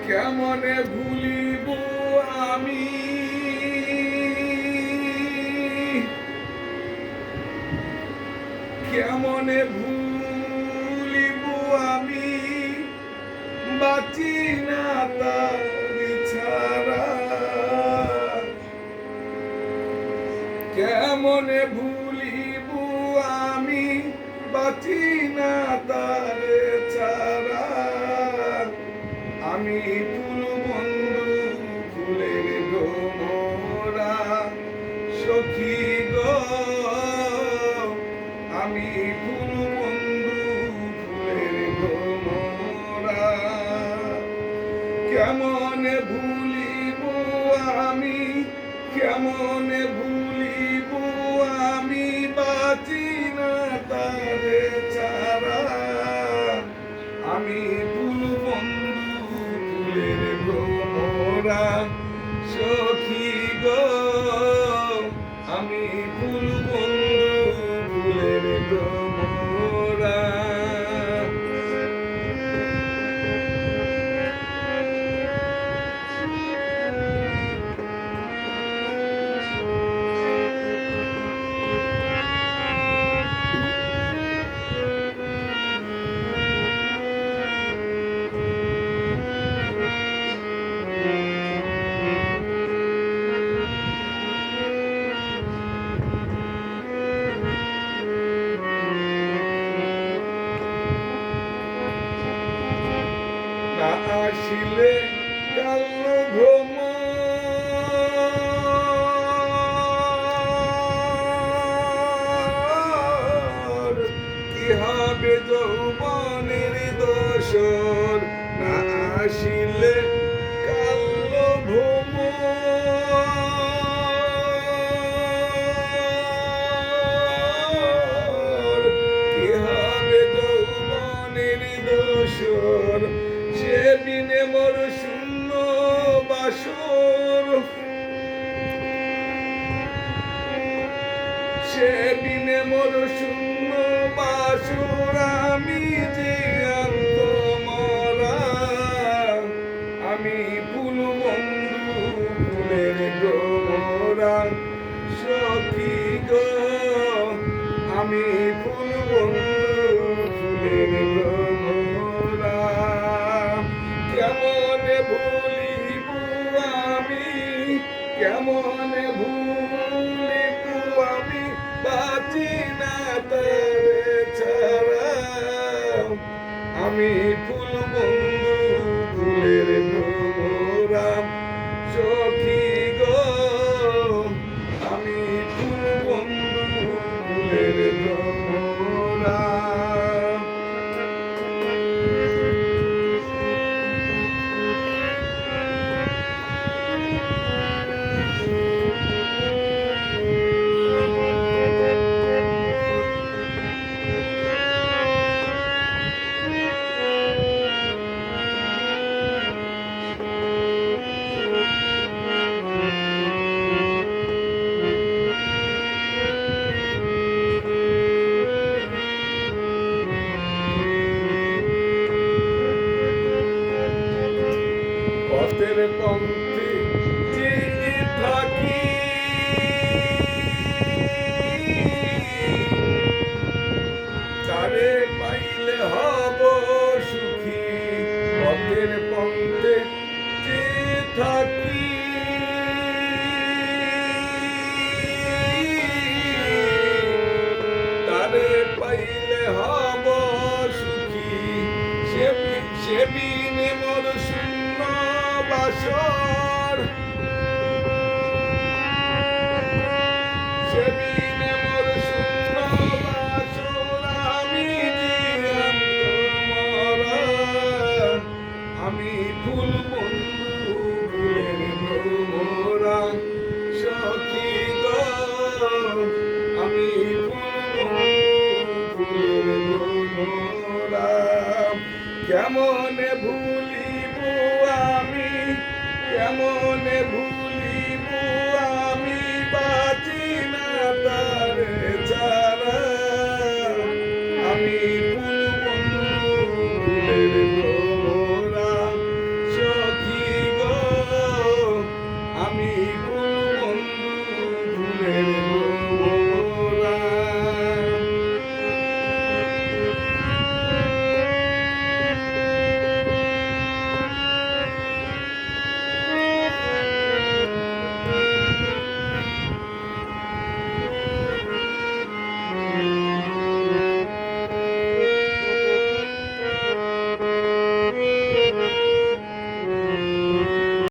কেমনে ভুলিব আমি কেমনে ভুলিব আমি বাঁচি না তার ছাড়া কেমনে ভুলিব আমি বাঁচি না তার ছাড়া আমি ফুল বন্ধু ফুলের ডোমরা সখী গো আমি ফুল বন্ধু ফুলের ডোমরা কেমনে ভুলিব আমি কেমনে ভুলিব আমি বাঁচি না তারে ছাড়া আমি ফুল বন্ধু ফুলের ডোমরা সখী গো আমি ফুল বন্ধু ফুলের ডোমরা আসিলে কাল ভ্রমর কি হবে যৌবনের দোষর না আসিলে কাল ভ্রমর কি হবে যৌবনের দোষর সেদিনে মোর শূন্য বাসর সেদিনে মোর শূন্য বাসর আমি যে মরা আমি ফুল বন্ধু ফুলের ডোমরা সখী গো আমি ফুল বন্ধু ফুলের ডোমরা কেমনে ভুলিব আমি কেমনে ভুলিব আমি বাঁচি না তার ছাড়া আমি ফুল বন্ধু ফুলের ডোমরা সখী গো আমি ফুল বন্ধু ফুলের ডোমরা পথের পন্থী চেয়ে থাকি তারে পাইলে হব সুখী পথের পন্থে চেয়ে থাকি তারে পাইলে হব সুখী সে বিনে মোর শূন্য বাসর সেদিনে মোর শূন্য বাসর আমি মরা আমি ফুল বন্ধু ফুলের ডোমরা সখী গো আমি ফুল বন্ধু ফুলের ডোমরা কেমনে ভুলিব আমি কেমনে ভুলিব আমি বাঁচি না তার ছাড়া আমি ফুল বন্ধু ফুলের